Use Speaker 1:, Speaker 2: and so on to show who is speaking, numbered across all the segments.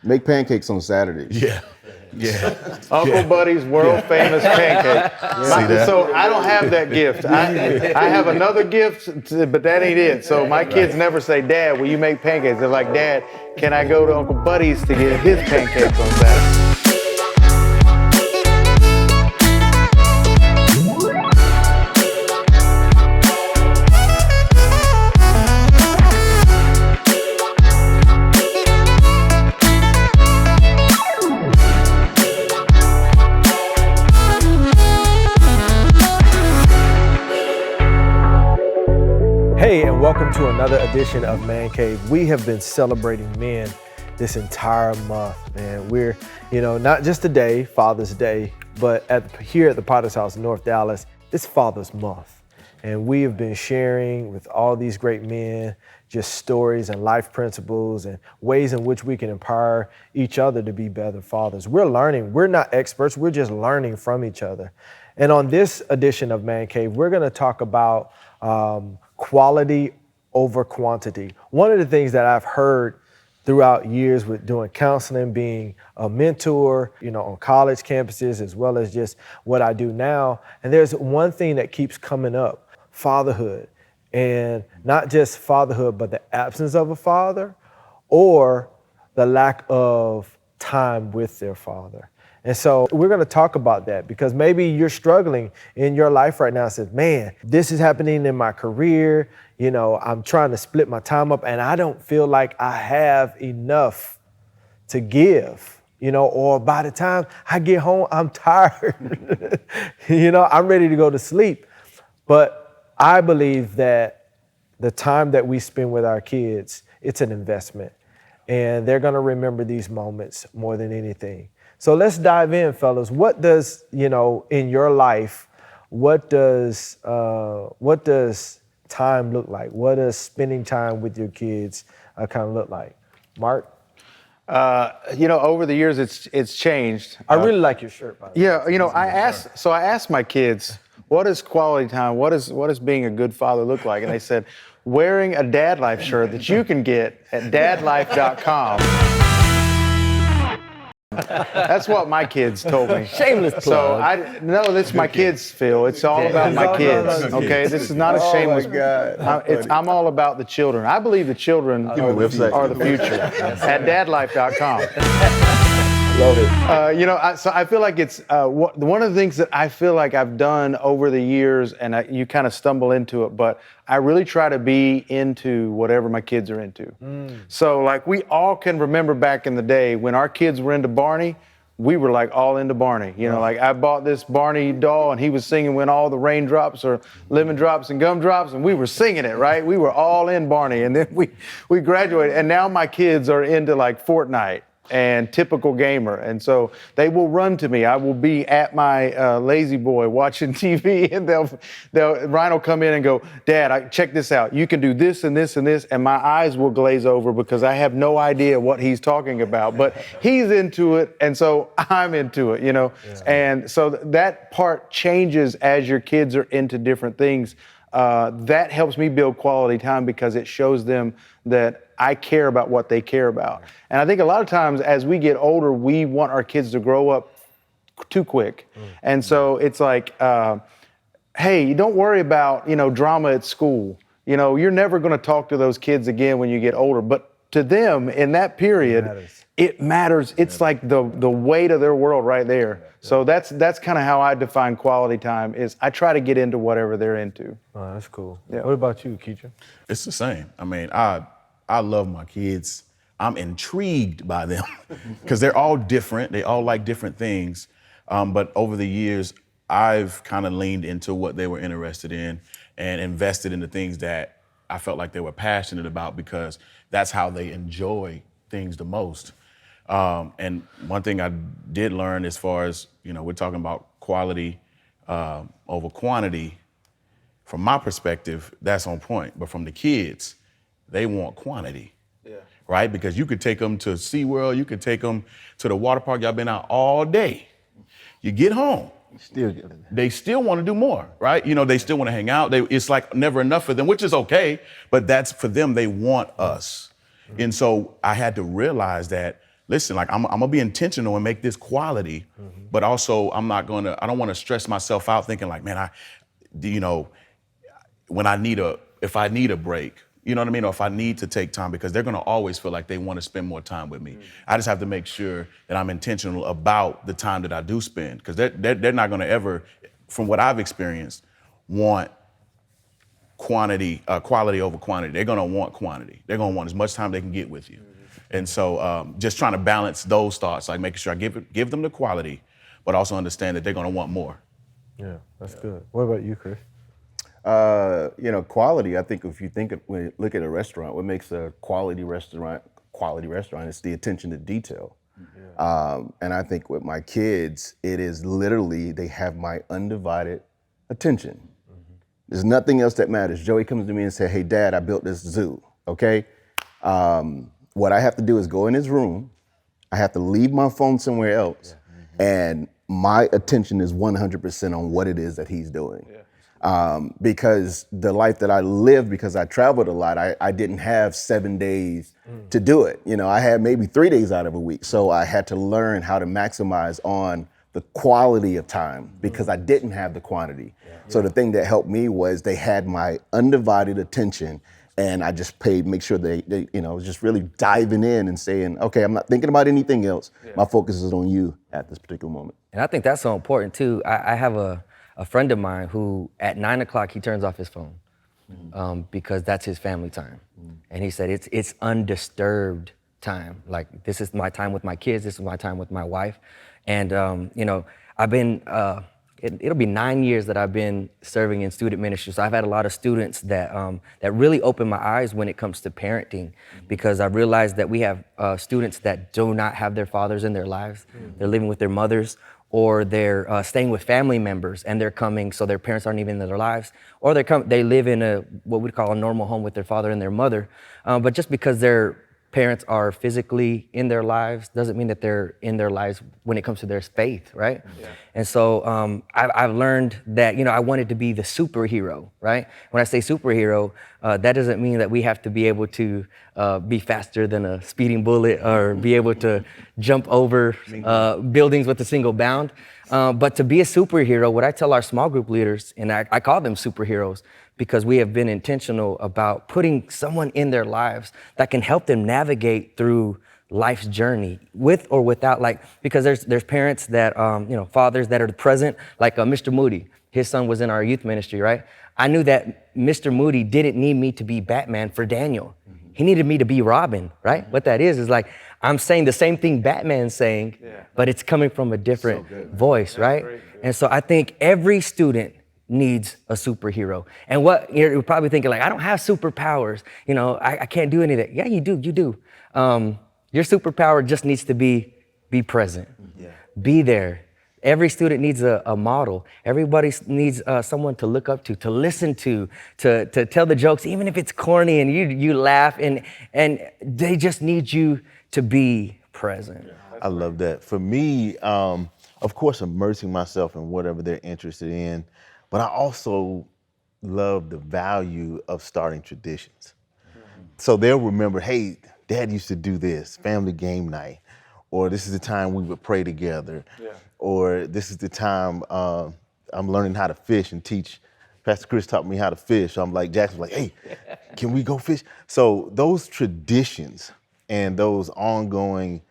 Speaker 1: Make pancakes on Saturdays.
Speaker 2: Yeah. Yeah.
Speaker 3: Uncle Buddy's world famous pancake. So I don't have that gift. I have another gift, but that ain't it. So my kids never say, Dad, will you make pancakes? They're like, Dad, can I go to Uncle Buddy's to get his pancakes on Saturday?
Speaker 4: Hey, and welcome to another edition of ManCave. We have been celebrating men this entire month, man. We're, not just today, Father's Day, but here at the Potter's House in North Dallas, it's Father's Month. And we have been sharing with all these great men just stories and life principles and ways in which we can empower each other to be better fathers. We're learning. We're not experts. We're just learning from each other. And on this edition of ManCave, we're going to talk about quality over quantity. One of the things that I've heard throughout years with doing counseling, being a mentor, on college campuses, as well as just what I do now. And there's one thing that keeps coming up, fatherhood. And not just fatherhood, but the absence of a father or the lack of time with their father. And so we're going to talk about that because maybe you're struggling in your life right now and says, man, this is happening in my career. I'm trying to split my time up and I don't feel like I have enough to give, or by the time I get home, I'm tired. I'm ready to go to sleep. But I believe that the time that we spend with our kids, it's an investment and they're going to remember these moments more than anything. So let's dive in, fellas. What does, in your life, what does time look like? What does spending time with your kids kind of look like? Mark?
Speaker 3: Over the years, it's changed.
Speaker 4: I really like your shirt, by the way.
Speaker 3: Yeah, I asked my kids, what is quality time? What does being a good father look like? And they said, wearing a Dad Life shirt that you can get at dadlife.com. That's what my kids told me.
Speaker 4: Shameless plug.
Speaker 3: So that's my kids, Phil. It's all about my kids. Okay, this is not a shameless.
Speaker 1: Oh my God.
Speaker 3: I'm all about the children. I believe the children are the future. At dadlife.com.
Speaker 4: Love it.
Speaker 3: So I feel like it's one of the things that I feel like I've done over the years, and you kind of stumble into it, but I really try to be into whatever my kids are into. So like we all can remember back in the day when our kids were into Barney, we were like all into Barney. Like I bought this Barney doll and he was singing When All the Raindrops or Lemon Drops and Gumdrops, and we were singing it, right? We were all in Barney, and then we graduated, and now my kids are into like Fortnite and typical gamer. And so they will run to me. I will be at my lazy boy watching TV, and Ryan will come in and go, Dad, check this out. You can do this and this and this. And my eyes will glaze over because I have no idea what he's talking about, but he's into it. And so I'm into it, Yeah. And so that part changes as your kids are into different things. That helps me build quality time because it shows them that I care about what they care about. And I think a lot of times as we get older, we want our kids to grow up too quick. And so it's like, hey, don't worry about, drama at school. You're never going to talk to those kids again when you get older. But to them in that period, it matters. It's like the weight of their world right there. So that's kind of how I define quality time is I try to get into whatever they're into.
Speaker 4: Oh, that's cool.
Speaker 3: Yeah.
Speaker 4: What about you, Keisha?
Speaker 2: It's the same. I mean, I love my kids. I'm intrigued by them because they're all different. They all like different things. But over the years, I've kind of leaned into what they were interested in and invested in the things that I felt like they were passionate about because that's how they enjoy things the most. And one thing I did learn as far as, we're talking about quality over quantity, from my perspective, that's on point. But from the kids, they want quantity, right? Because you could take them to SeaWorld, you could take them to the water park, y'all been out all day. You get home, they still want to do more, right? They still want to hang out. It's like never enough for them, which is okay, but that's for them, they want us. And so I had to realize that listen, like I'm gonna be intentional and make this quality, but also I don't want to stress myself out thinking like, man, if I need a break, you know what I mean? Or if I need to take time, because they're gonna always feel like they want to spend more time with me. I just have to make sure that I'm intentional about the time that I do spend, because they're not gonna ever, from what I've experienced, want quality over quantity. They're gonna want quantity. They're gonna want as much time they can get with you. And so just trying to balance those thoughts, like making sure I give them the quality, but also understand that they're gonna want more.
Speaker 4: Yeah, that's good. What about you, Chris?
Speaker 1: Quality, I think if you when you look at a restaurant, what makes a quality restaurant is the attention to detail. And I think with my kids, it is literally, they have my undivided attention. There's nothing else that matters. Joey comes to me and says, hey, Dad, I built this zoo, okay? What I have to do is go in his room. I have to leave my phone somewhere else. And my attention is 100% on what it is that he's doing. Because the life that I lived, because I traveled a lot, I didn't have 7 days to do it. I had maybe 3 days out of a week. So I had to learn how to maximize on the quality of time because I didn't have the quantity. So the thing that helped me was they had my undivided attention, and I just make sure they was just really diving in and saying, okay, I'm not thinking about anything else. My focus is on you at this particular moment.
Speaker 5: And I think that's so important too. I have a friend of mine who at 9 o'clock, he turns off his phone because that's his family time. And he said it's undisturbed time. Like, this is my time with my kids. This is my time with my wife. And, I've been, it'll be 9 years that I've been serving in student ministry. So I've had a lot of students that really opened my eyes when it comes to parenting, because I realized that we have students that do not have their fathers in their lives. They're living with their mothers, or they're staying with family members, and they're coming, so their parents aren't even in their lives, or they live in what we'd call a normal home with their father and their mother. But just because their parents are physically in their lives doesn't mean that they're in their lives when it comes to their faith, right? And so I've learned that, I wanted to be the superhero, right? When I say superhero, that doesn't mean that we have to be able to be faster than a speeding bullet or be able to jump over buildings with a single bound. But to be a superhero, what I tell our small group leaders, and I call them superheroes, because we have been intentional about putting someone in their lives that can help them navigate through life's journey, with or without, because there's parents that, fathers that are present, like Mr. Moody. His son was in our youth ministry, right? I knew that Mr. Moody didn't need me to be Batman for Daniel. He needed me to be Robin, right? What that is like, I'm saying the same thing Batman's saying, but it's coming from a different voice, right? And so I think every student needs a superhero. And what you're probably thinking, like, I don't have superpowers, I can't do any of that. Yeah, you do. Your superpower just needs to be present, be there. Every student needs a model. Everybody needs someone to look up to listen to tell the jokes, even if it's corny and you laugh, and they just need you to be present.
Speaker 6: I love that. For me, of course, immersing myself in whatever they're interested in, but I also love the value of starting traditions. So they'll remember, hey, Dad used to do this, family game night, or this is the time we would pray together, or this is the time I'm learning how to fish and teach. Pastor Chris taught me how to fish. So I'm like, Jackson's like, hey, can we go fish? So those traditions and those ongoing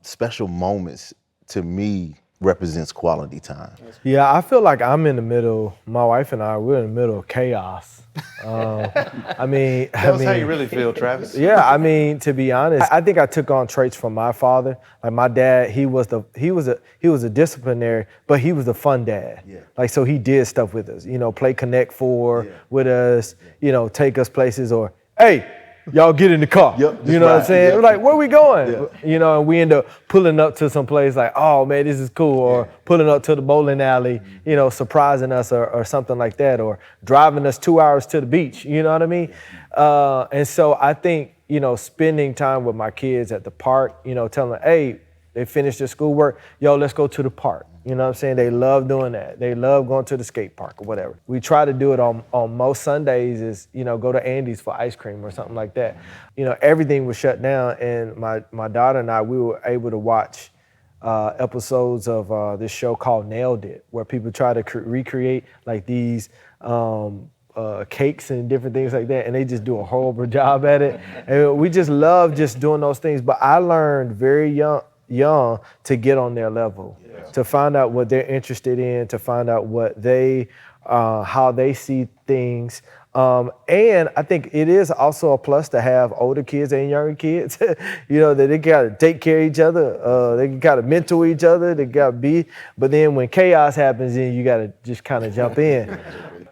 Speaker 6: special moments, to me, represents quality time.
Speaker 4: Yeah, I feel like I'm in the middle. My wife and we're in the middle of chaos.
Speaker 3: Tell us how you really feel, Travis.
Speaker 4: Yeah, to be honest, I think I took on traits from my father. Like, my dad, he was a disciplinary, but he was a fun dad. Like, so he did stuff with us. Play Connect Four with us. Take us places, or hey, y'all get in the car. What I'm saying? We're like, where we going? And we end up pulling up to some place like, oh man, this is cool. Or pulling up to the bowling alley, surprising us or something like that. Or driving us 2 hours to the beach, you know what I mean? And so I think, spending time with my kids at the park, telling them, hey, they finished their schoolwork, let's go to the park. You know what I'm saying? They love doing that. They love going to the skate park or whatever. We try to do it on most Sundays is, go to Andy's for ice cream or something like that. Everything was shut down, and my daughter and I, we were able to watch episodes of this show called Nailed It, where people try to recreate like these cakes and different things like that, and they just do a horrible job at it. And we just love just doing those things. But I learned very young to get on their level, to find out what they're interested in, to find out what they, how they see things. And I think it is also a plus to have older kids and younger kids, that they gotta take care of each other. They gotta mentor each other. They gotta be, but then when chaos happens, then you gotta just kind of jump in.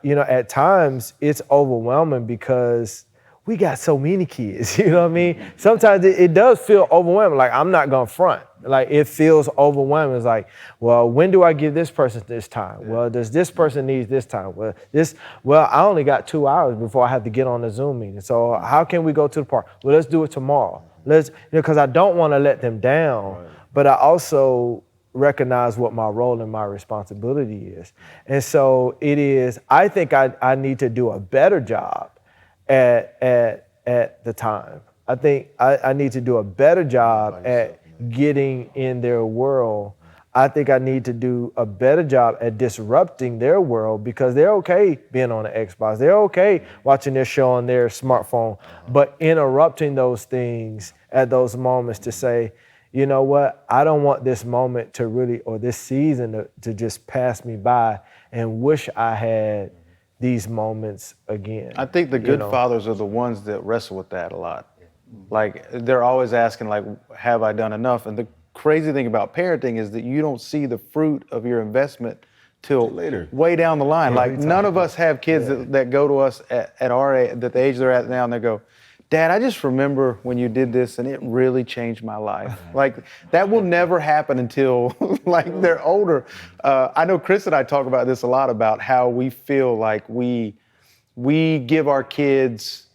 Speaker 4: At times it's overwhelming because we got so many kids, you know what I mean? Sometimes it does feel overwhelming. Like, I'm not gonna front. Like, it feels overwhelming. It's like, well, when do I give this person this time? Yeah. Well, does this person need this time? Well, I only got 2 hours before I have to get on the Zoom meeting. So how can we go to the park? Well, let's do it tomorrow. Because I don't wanna let them down, but I also recognize what my role and my responsibility is. And so I think I need to do a better job at the time. I think I need to do a better job at getting in their world. I think I need to do a better job at disrupting their world, because they're okay being on the Xbox. They're okay watching their show on their smartphone, but interrupting those things at those moments to say, you know what, I don't want this moment to really, or this season to just pass me by, and wish I had these moments again.
Speaker 3: I think the good fathers are the ones that wrestle with that a lot. Like, they're always asking, like, have I done enough? And the crazy thing about parenting is that you don't see the fruit of your investment till later, way down the line. Like, none of us have kids that go to us at our age, at the age they're at now, and they go, Dad, I just remember when you did this and it really changed my life. Like, that will never happen until like they're older. I know Chris and I talk about this a lot, about how we feel like we give our kids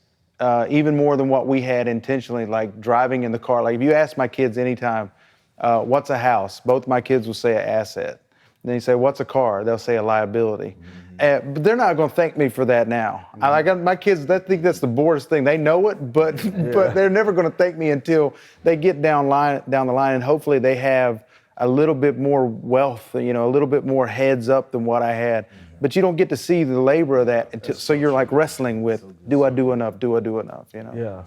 Speaker 3: even more than what we had intentionally, like driving in the car. Like, if you ask my kids anytime, what's a house? Both my kids will say an asset. And then you say, what's a car? They'll say a liability. But they're not going to thank me for that now. I got my kids, they think that's the boredest thing. They know it, but they're never going to thank me until they get down the line, and hopefully they have a little bit more wealth, a little bit more heads up than what I had. But you don't get to see the labor of that until, so you're like wrestling with, do I do enough? Do I do enough?
Speaker 4: Yeah.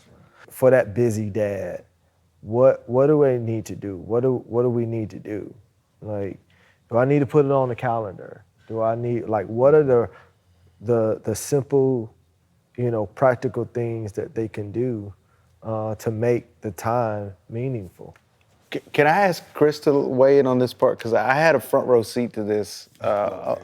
Speaker 4: For that busy dad, what do I need to do? What do we need to do? Like, do I need to put it on the calendar? Do I need, like, what are the simple, practical things that they can do to make the time meaningful?
Speaker 3: Can I ask Chris to weigh in on this part? Because I had a front row seat to this. The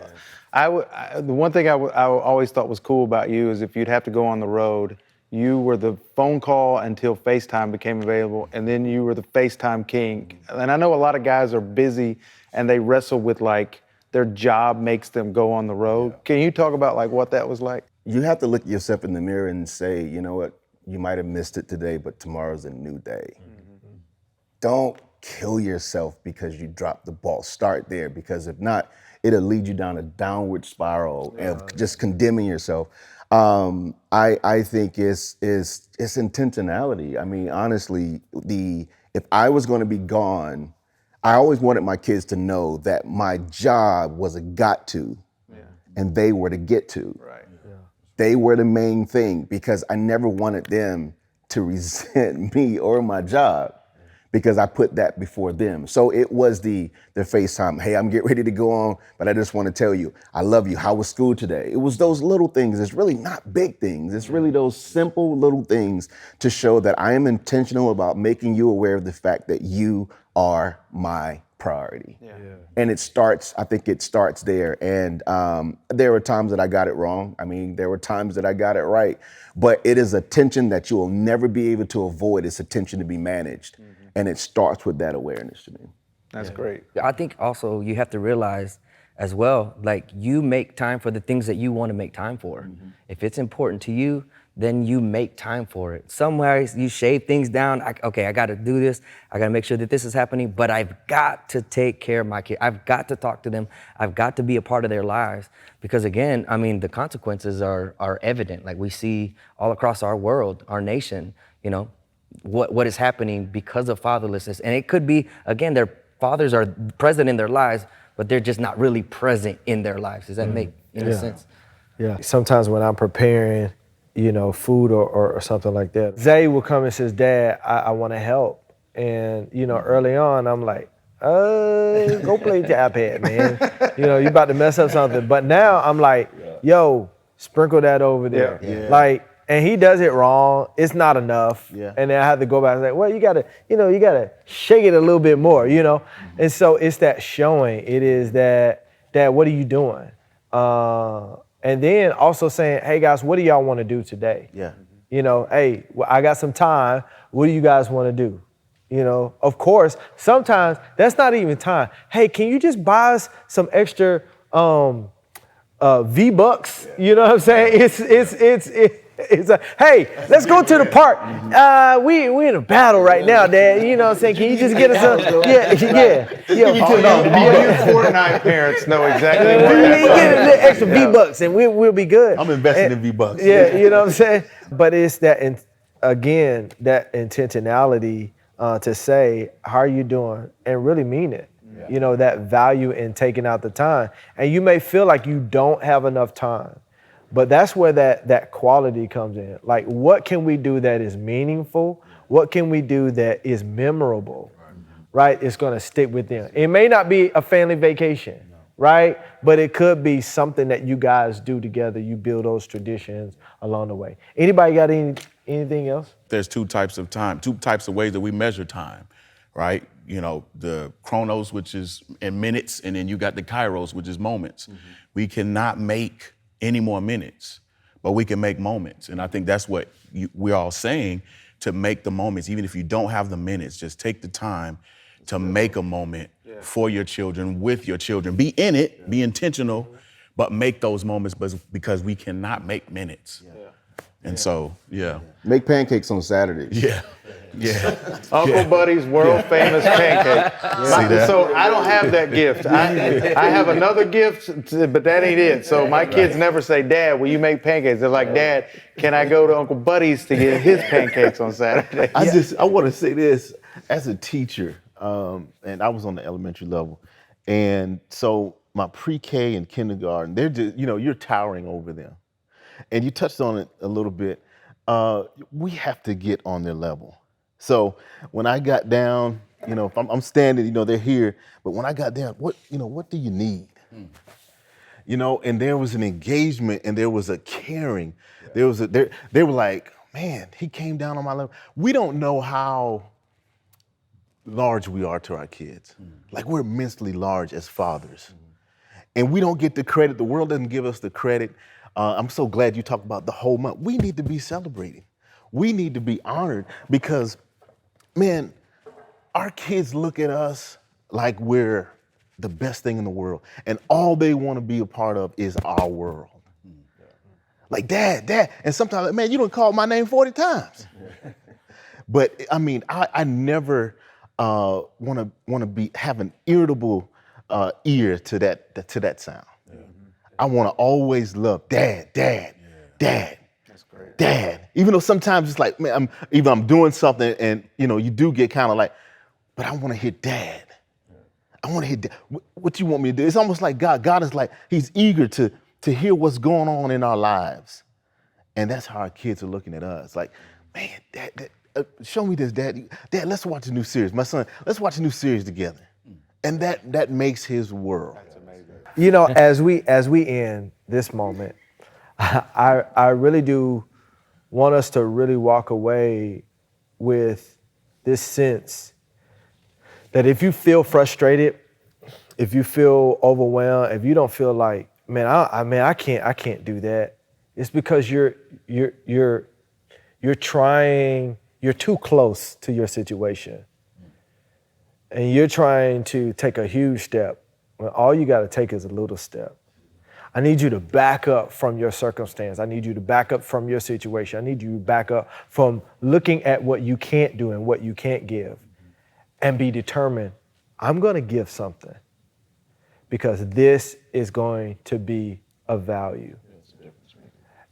Speaker 3: one thing I always thought was cool about you is if you'd have to go on the road, you were the phone call until FaceTime became available, and then you were the FaceTime king. And I know a lot of guys are busy and they wrestle with, like, their job makes them go on the road. Yeah. Can you talk about, like, what that was like?
Speaker 1: You have to look at yourself in the mirror and say, you know what, you might have missed it today, but tomorrow's a new day. Mm-hmm. Don't kill yourself because you dropped the ball. Start there, because if not, it'll lead you down a downward spiral of just condemning yourself. I think it's intentionality. I mean, honestly, if I was going to be gone, I always wanted my kids to know that my job was a got to, and they were to get to. Right. Yeah. They were the main thing, because I never wanted them to resent me or my job, because I put that before them. So it was the FaceTime. Hey, I'm getting ready to go on, but I just want to tell you, I love you. How was school today? It was those little things. It's really not big things. It's really those simple little things to show that I am intentional about making you aware of the fact that you are my priority. Yeah. And I think it starts there. And there were times that I got it wrong. I mean, there were times that I got it right. But it is a tension that you will never be able to avoid. It's a tension to be managed. Mm-hmm. And it starts with that awareness to me.
Speaker 3: That's great.
Speaker 5: I think also you have to realize as well, like, you make time for the things that you want to make time for. Mm-hmm. If it's important to you, then you make time for it. Somewhere you shave things down. Okay, I got to do this. I got to make sure that this is happening, but I've got to take care of my kids. I've got to talk to them. I've got to be a part of their lives because again, I mean, the consequences are evident. Like we see all across our world, our nation, you know, what is happening because of fatherlessness. And it could be, again, their fathers are present in their lives, but they're just not really present in their lives. Does that make any sense?
Speaker 4: Yeah. Sometimes when I'm preparing, you know, food or something like that, Zay will come and says, Dad, I want to help. And, you know, early on, I'm like, go play with your iPad, man. You know, you about to mess up something. But now I'm like, yo, sprinkle that over there.
Speaker 6: Yeah.
Speaker 4: Like, and he does it wrong. It's not enough.
Speaker 6: Yeah.
Speaker 4: And then I have to go back and say, well, you gotta shake it a little bit more, you know? And so it's that showing. It is that, Dad, what are you doing? And then also saying, hey guys, what do y'all want to do today?
Speaker 6: Yeah.
Speaker 4: You know, hey, I got some time. What do you guys want to do? You know, of course, sometimes that's not even time. Hey, can you just buy us some extra V-Bucks? You know what I'm saying? It's a, hey, let's go to the park. We in a battle right now, Dad. You know what I'm saying? Can you just get us some? Yeah.
Speaker 3: You Fortnite parents know exactly what
Speaker 4: Get a little extra V-Bucks and we'll be good.
Speaker 6: I'm investing in V-Bucks.
Speaker 4: Yeah, you know what I'm saying? But it's that, again, that intentionality to say, how are you doing? And really mean it. Yeah. You know, that value in taking out the time. And you may feel like you don't have enough time, but that's where that quality comes in. Like, what can we do that is meaningful? What can we do that is memorable? Right? It's going to stick with them. It may not be a family vacation, right? But it could be something that you guys do together. You build those traditions along the way. Anybody got anything else?
Speaker 2: There's two types of time, two types of ways that we measure time, right? You know, the chronos, which is in minutes, and then you got the kairos, which is moments. Mm-hmm. We cannot make any more minutes, but we can make moments. And I think that's what we're all saying, to make the moments. Even if you don't have the minutes, just take the time to make a moment for your children, with your children. Be in it, be intentional, but make those moments because we cannot make minutes. And so,
Speaker 1: Make pancakes on Saturdays.
Speaker 2: Yeah.
Speaker 3: Uncle Buddy's world famous pancake. So I don't have that gift. I have another gift, but that ain't it. So my kids never say, Dad, will you make pancakes? They're like, Dad, can I go to Uncle Buddy's to get his pancakes on Saturday?
Speaker 6: I want to say this as a teacher, and I was on the elementary level, and so my pre-K and kindergarten, they're just, you know, you're towering over them. And you touched on it a little bit. We have to get on their level. So when I got down, you know, if I'm standing, you know, they're here. But when I got down, what do you need? You know, and there was an engagement and there was a caring. They were like, man, he came down on my level. We don't know how large we are to our kids. Like, we're immensely large as fathers. And we don't get the credit. The world doesn't give us the credit. I'm so glad you talked about the whole month. We need to be celebrating. We need to be honored because, man, our kids look at us like we're the best thing in the world. And all they want to be a part of is our world. Like, Dad. And sometimes, man, you don't call my name 40 times. But I mean, I never want to have an irritable ear to that sound. I want to always love Dad. That's great. Dad. Even though sometimes it's like, man, I'm doing something and, you know, you do get kind of like, but I want to hear Dad. I want to hear Dad. What you want me to do? It's almost like God. God is like, he's eager to hear what's going on in our lives. And that's how our kids are looking at us. Like, man, Dad, show me this, Dad. Dad, let's watch a new series. My son, let's watch a new series together. And that makes his world.
Speaker 4: You know, as we end this moment, I really do want us to really walk away with this sense that if you feel frustrated, if you feel overwhelmed, if you don't feel like, I can't do that, it's because you're too close to your situation, and you're trying to take a huge step when all you got to take is a little step. I need you to back up from your circumstance. I need you to back up from your situation. I need you to back up from looking at what you can't do and what you can't give and be determined, I'm going to give something because this is going to be of value.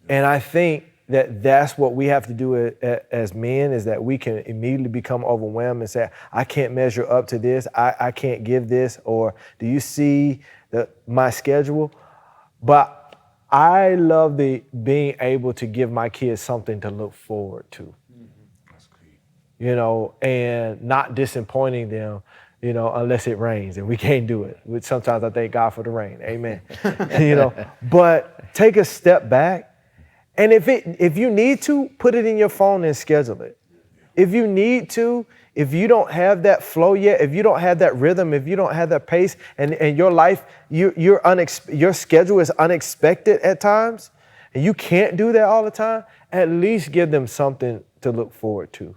Speaker 4: And I think that that's what we have to do as men, is that we can immediately become overwhelmed and say, I can't measure up to this. I can't give this. Or do you see my schedule? But I love being able to give my kids something to look forward to. That's great. You know, and not disappointing them, you know, unless it rains and we can't do it. Which sometimes I thank God for the rain. Amen. You know, but take a step back. And if you need to, put it in your phone and schedule it. If you need to, if you don't have that flow yet, if you don't have that rhythm, if you don't have that pace, and your life, your schedule is unexpected at times, and you can't do that all the time, at least give them something to look forward to.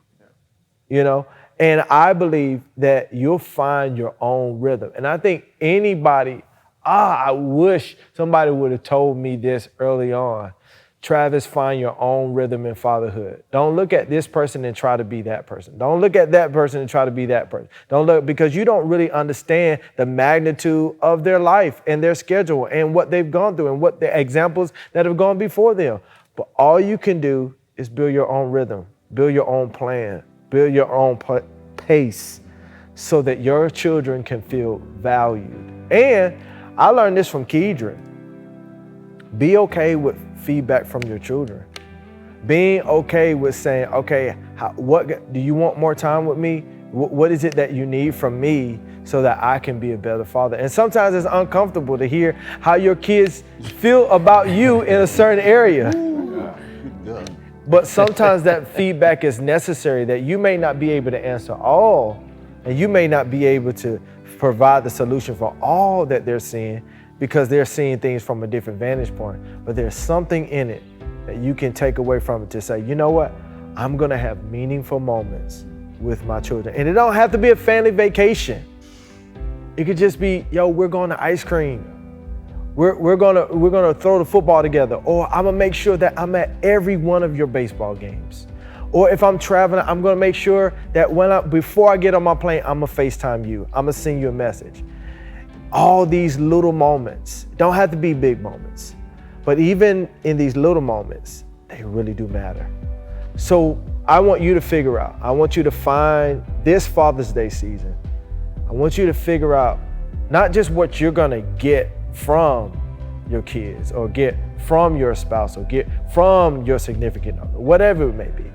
Speaker 4: You know? And I believe that you'll find your own rhythm. And I think anybody, I wish somebody would have told me this early on. Travis, find your own rhythm in fatherhood. Don't look at this person and try to be that person. Don't look at that person and try to be that person. Don't look, because you don't really understand the magnitude of their life and their schedule and what they've gone through and what the examples that have gone before them. But all you can do is build your own rhythm, build your own plan, build your own pace so that your children can feel valued. And I learned this from Kedron. Be okay with feedback from your children. Being okay with saying, okay, what do you want more time with me? What is it that you need from me so that I can be a better father? And sometimes it's uncomfortable to hear how your kids feel about you in a certain area. But sometimes that feedback is necessary, that you may not be able to answer all, and you may not be able to provide the solution for all that they're seeing, because they're seeing things from a different vantage point. But there's something in it that you can take away from it to say, you know what? I'm gonna have meaningful moments with my children. And it don't have to be a family vacation. It could just be, we're going to ice cream. We're gonna throw the football together. Or I'm gonna make sure that I'm at every one of your baseball games. Or if I'm traveling, I'm gonna make sure that before I get on my plane, I'm gonna FaceTime you. I'm gonna send you a message. All these little moments don't have to be big moments, but even in these little moments, they really do matter. So I want you to figure out, I want you to find this Father's Day season. I want you to figure out not just what you're gonna get from your kids or get from your spouse or get from your significant other, whatever it may be.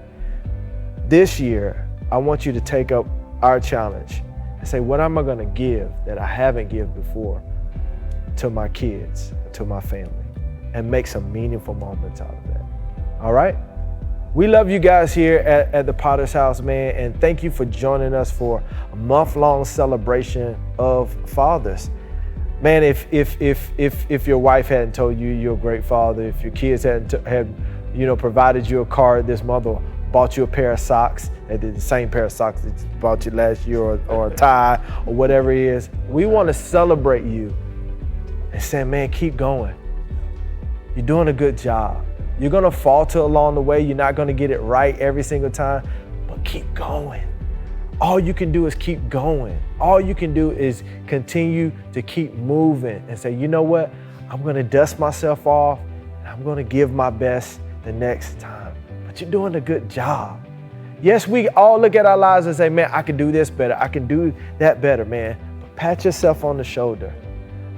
Speaker 4: This year, I want you to take up our challenge and say, what am I gonna give that I haven't given before to my kids, to my family, and make some meaningful moments out of that. All right? We love you guys here at the Potter's House, man, and thank you for joining us for a month-long celebration of fathers. Man, if your wife hadn't told you you're a great father, if your kids had provided you a card this month or bought you a pair of socks, they did the same pair of socks that bought you last year, or a tie, or whatever it is, we want to celebrate you and say, man, keep going. You're doing a good job. You're gonna falter along the way. You're not gonna get it right every single time, but keep going. All you can do is keep going. All you can do is continue to keep moving and say, you know what? I'm gonna dust myself off and I'm gonna give my best the next time. But you're doing a good job. Yes, we all look at our lives and say, man, I can do this better. I can do that better, man. But pat yourself on the shoulder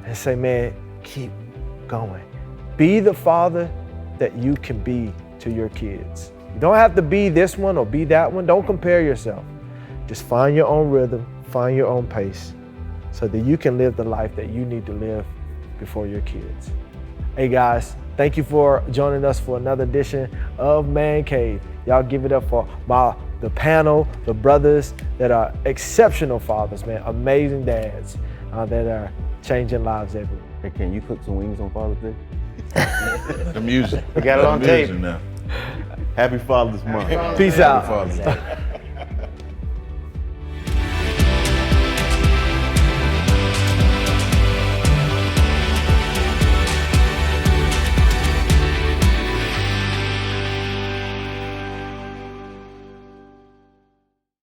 Speaker 4: and say, man, keep going. Be the father that you can be to your kids. You don't have to be this one or be that one. Don't compare yourself. Just find your own rhythm, find your own pace so that you can live the life that you need to live before your kids. Hey guys, thank you for joining us for another edition of ManCave. Y'all give it up for the panel, the brothers that are exceptional fathers, man, amazing dads that are changing lives every week.
Speaker 1: Hey, can you cook some wings on Father's Day?
Speaker 2: The music.
Speaker 3: We got it on tape.
Speaker 2: Now.
Speaker 6: Happy Father's Month.
Speaker 4: Peace out.
Speaker 2: Father's Day.